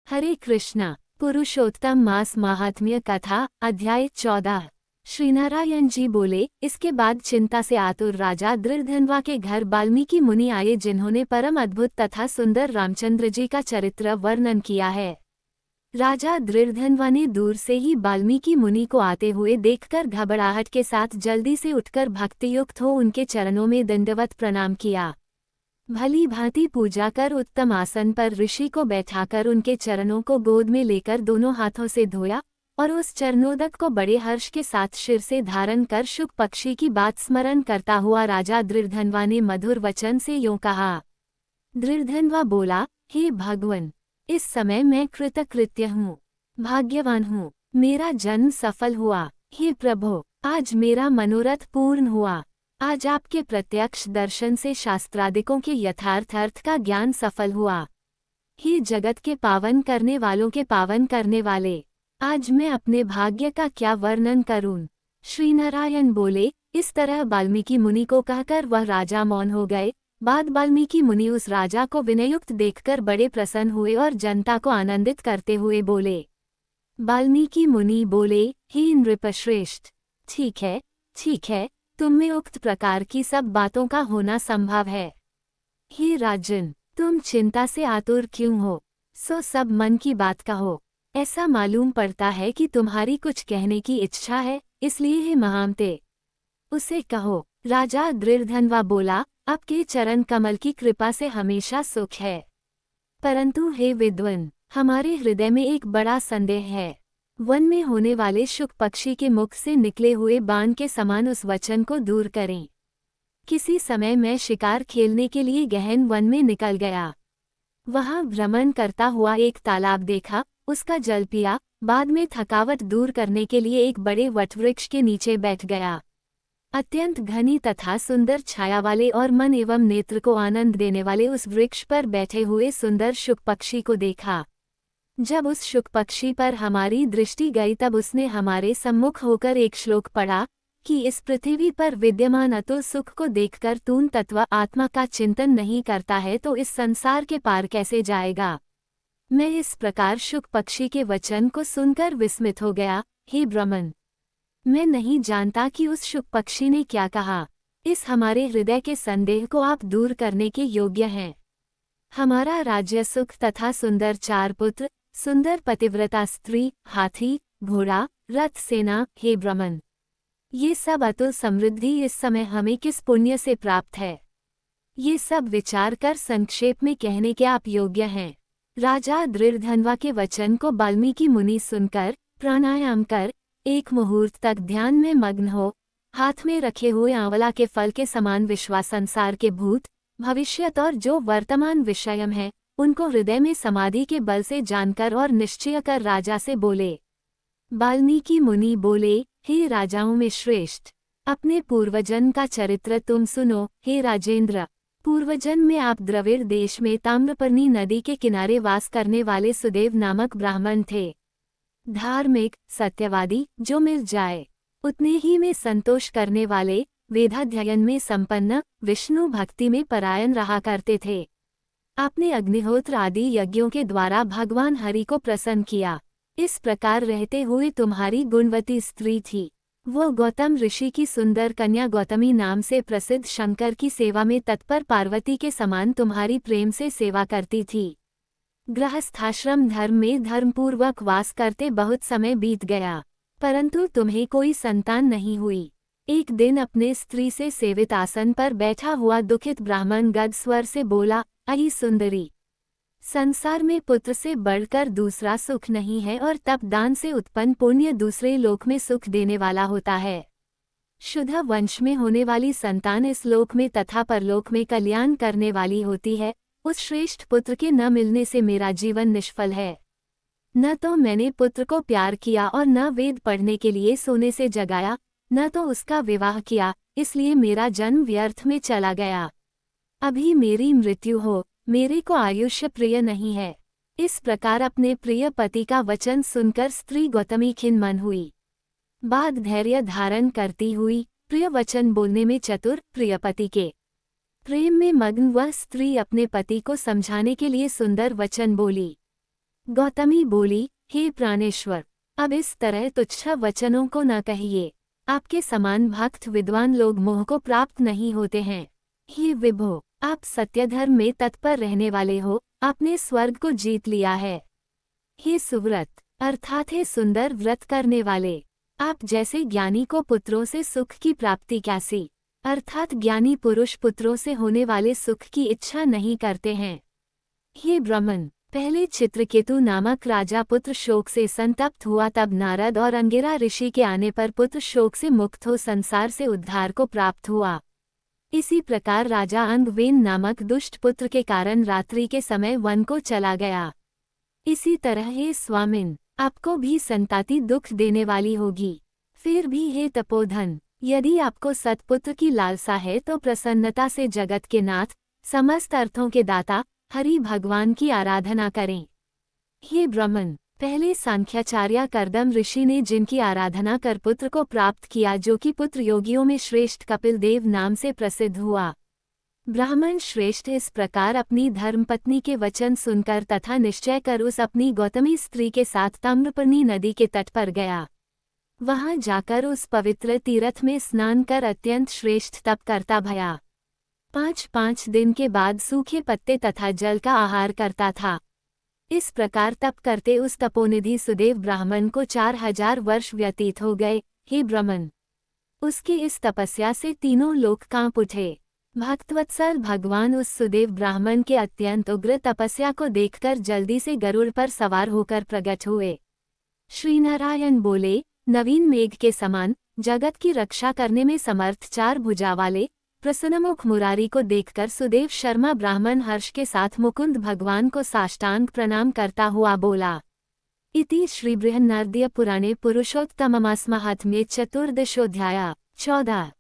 हरे कृष्णा। पुरुषोत्तम मास महात्म्य कथा अध्याय 14। श्रीनारायण जी बोले, इसके बाद चिंता से आतुर राजा दृढ़धनवा के घर वाल्मीकि मुनि आए, जिन्होंने परम अद्भुत तथा सुंदर रामचंद्र जी का चरित्र वर्णन किया है। राजा दृढ़धनवा ने दूर से ही वाल्मीकि मुनि को आते हुए देखकर घबराहट के साथ जल्दी से उठकर भक्तियुक्त हो उनके चरणों में दंडवत प्रणाम किया। भली भांति पूजा कर उत्तम आसन पर ऋषि को बैठाकर उनके चरणों को गोद में लेकर दोनों हाथों से धोया और उस चरणोदक को बड़े हर्ष के साथ शिर से धारण कर शुक पक्षी की बात स्मरण करता हुआ राजा दृढ़धनवा ने मधुर वचन से यूं कहा। दृढ़धनवा बोला, हे भगवन, इस समय मैं कृतकृत्य हूँ, भाग्यवान हूँ, मेरा जन्म सफल हुआ। हे प्रभो, आज मेरा मनोरथ पूर्ण हुआ। आज आपके प्रत्यक्ष दर्शन से शास्त्रादिकों के यथार्थ अर्थ का ज्ञान सफल हुआ। हे जगत के पावन करने वालों के पावन करने वाले, आज मैं अपने भाग्य का क्या वर्णन करूं। श्रीनारायण बोले। इस तरह वाल्मीकि मुनि को कहकर वह राजा मौन हो गए। बाद वाल्मीकि मुनि उस राजा को विनयुक्त देखकर बड़े प्रसन्न हुए और जनता को आनंदित करते हुए बोले। वाल्मीकि मुनि बोले, हे नृपश्रेष्ठ, ठीक है, तुम में उक्त प्रकार की सब बातों का होना संभव है। हे राजन, तुम चिंता से आतुर क्यों हो? सो सब मन की बात कहो। ऐसा मालूम पड़ता है कि तुम्हारी कुछ कहने की इच्छा है, इसलिए हे महामते, उसे कहो। राजा दृढ़धनवा बोला, आपके चरण कमल की कृपा से हमेशा सुख है, परंतु हे विद्वन, हमारे हृदय में एक बड़ा संदेह है। वन में होने वाले शुक पक्षी के मुख से निकले हुए बाण के समान उस वचन को दूर करें। किसी समय मैं शिकार खेलने के लिए गहन वन में निकल गया। वहां भ्रमण करता हुआ एक तालाब देखा, उसका जल पिया, बाद में थकावट दूर करने के लिए एक बड़े वटवृक्ष के नीचे बैठ गया। अत्यंत घनी तथा सुंदर छाया वाले और मन एवं नेत्र को आनंद देने वाले उस वृक्ष पर बैठे हुए सुंदर शुक पक्षी को देखा। जब उस शुक पक्षी पर हमारी दृष्टि गई तब उसने हमारे सम्मुख होकर एक श्लोक पढ़ा कि इस पृथ्वी पर विद्यमान अतुल सुख को देखकर तू तत्व आत्मा का चिंतन नहीं करता है तो इस संसार के पार कैसे जाएगा। मैं इस प्रकार शुक पक्षी के वचन को सुनकर विस्मित हो गया। हे ब्रह्मन, मैं नहीं जानता कि उस शुक पक्षी ने क्या कहा। इस हमारे हृदय के संदेह को आप दूर करने के योग्य हैं। हमारा राज्य सुख तथा सुंदर चार पुत्र, सुंदर पतिव्रता स्त्री, हाथी, घोड़ा, रथ, सेना, हे ब्रह्मन, ये सब अतुल समृद्धि इस समय हमें किस पुण्य से प्राप्त है? ये सब विचार कर संक्षेप में कहने के आप योग्य हैं। राजा दृढ़धनवा के वचन को वाल्मीकि मुनि सुनकर प्राणायाम कर एक मुहूर्त तक ध्यान में मग्न हो, हाथ में रखे हुए आंवला के फल के समान विश्वास संसार के भूत, भविष्यत और जो वर्तमान विषयम है उनको हृदय में समाधि के बल से जानकर और निश्चय कर राजा से बोले। वाल्मीकि मुनि बोले, हे राजाओं में श्रेष्ठ, अपने पूर्वजन का चरित्र तुम सुनो। हे राजेंद्र, पूर्वजन में आप द्रविड़ देश में ताम्रपर्णी नदी के किनारे वास करने वाले सुदेव नामक ब्राह्मण थे। धार्मिक, सत्यवादी, जो मिल जाए उतने ही में संतोष करने वाले, वेदाध्ययन में संपन्न, विष्णु भक्ति में परायण रहा करते थे। आपने अग्निहोत्र आदि यज्ञों के द्वारा भगवान हरि को प्रसन्न किया। इस प्रकार रहते हुए तुम्हारी गुणवती स्त्री थी। वो गौतम ऋषि की सुंदर कन्या गौतमी नाम से प्रसिद्ध शंकर की सेवा में तत्पर पार्वती के समान तुम्हारी प्रेम से सेवा करती थी। गृहस्थाश्रम धर्म में धर्मपूर्वक वास करते बहुत समय बीत गया, परंतु तुम्हें कोई संतान नहीं हुई। एक दिन अपने स्त्री से सेवित आसन पर बैठा हुआ दुखित ब्राह्मण गद स्वर से बोला, अहि सुंदरी, संसार में पुत्र से बढ़कर दूसरा सुख नहीं है और तप दान से उत्पन्न पुण्य दूसरे लोक में सुख देने वाला होता है। शुद्ध वंश में होने वाली संतान इस लोक में तथा परलोक में कल्याण करने वाली होती है। उस श्रेष्ठ पुत्र के न मिलने से मेरा जीवन निष्फल है। न तो मैंने पुत्र को प्यार किया और न वेद पढ़ने के लिए सोने से जगाया, न तो उसका विवाह किया, इसलिए मेरा जन्म व्यर्थ में चला गया। अभी मेरी मृत्यु हो, मेरे को आयुष्य प्रिय नहीं है। इस प्रकार अपने प्रिय पति का वचन सुनकर स्त्री गौतमी खिन्न मन हुई। बाद धैर्य धारण करती हुई, प्रिय वचन बोलने में चतुर प्रिय पति के प्रेम में मग्न वह स्त्री अपने पति को समझाने के लिए सुंदर वचन बोली। गौतमी बोली, हे प्राणेश्वर, अब इस तरह तुच्छ वचनों को न कहिए। आपके समान भक्त विद्वान लोग मोह को प्राप्त नहीं होते हैं। हे विभो, आप सत्यधर्म में तत्पर रहने वाले हो, आपने स्वर्ग को जीत लिया है। हे सुव्रत अर्थात हे सुंदर व्रत करने वाले, आप जैसे ज्ञानी को पुत्रों से सुख की प्राप्ति कैसी, अर्थात ज्ञानी पुरुष पुत्रों से होने वाले सुख की इच्छा नहीं करते हैं। हे ब्रह्मन, पहले चित्रकेतु नामक राजा पुत्र शोक से संतप्त हुआ, तब नारद और अंगिरा ऋषि के आने पर पुत्र शोक से मुक्त हो संसार से उद्धार को प्राप्त हुआ। इसी प्रकार राजा अंगवेन नामक दुष्ट पुत्र के कारण रात्रि के समय वन को चला गया। इसी तरह हे स्वामिन, आपको भी संताति दुख देने वाली होगी। फिर भी हे तपोधन, यदि आपको सत्पुत्र की लालसा है तो प्रसन्नता से जगत के नाथ, समस्त अर्थों के दाता हरि भगवान की आराधना करें। हे ब्रह्मन, पहले सांख्याचार्य कर्दम ऋषि ने जिनकी आराधना कर पुत्र को प्राप्त किया, जो कि पुत्र योगियों में श्रेष्ठ कपिल देव नाम से प्रसिद्ध हुआ। ब्राह्मण श्रेष्ठ इस प्रकार अपनी धर्मपत्नी के वचन सुनकर तथा निश्चय कर उस अपनी गौतमी स्त्री के साथ ताम्रपर्णी नदी के तट पर गया। वहां जाकर उस पवित्र तीर्थ में स्नान कर अत्यंत श्रेष्ठ तप करता भया। 5 दिन के बाद सूखे पत्ते तथा जल का आहार करता था। इस प्रकार तप करते उस तपोनिधि सुदेव ब्राह्मण को 4000 वर्ष व्यतीत हो गए। हे ब्रह्मन, उसकी इस तपस्या से तीनों लोक कांप उठे। भक्तवत्सल भगवान उस सुदेव ब्राह्मण के अत्यंत उग्र तपस्या को देखकर जल्दी से गरुड़ पर सवार होकर प्रकट हुए। श्रीनारायण बोले, नवीन मेघ के समान जगत की रक्षा करने में समर्थ 4 भुजा वाले प्रसन्नमुख मुरारी को देखकर सुदेव शर्मा ब्राह्मण हर्ष के साथ मुकुंद भगवान को साष्टांग प्रणाम करता हुआ बोला। इति श्री बृहन्नारदीय पुराणे पुरुषोत्तममास महात्म्ये 14 14।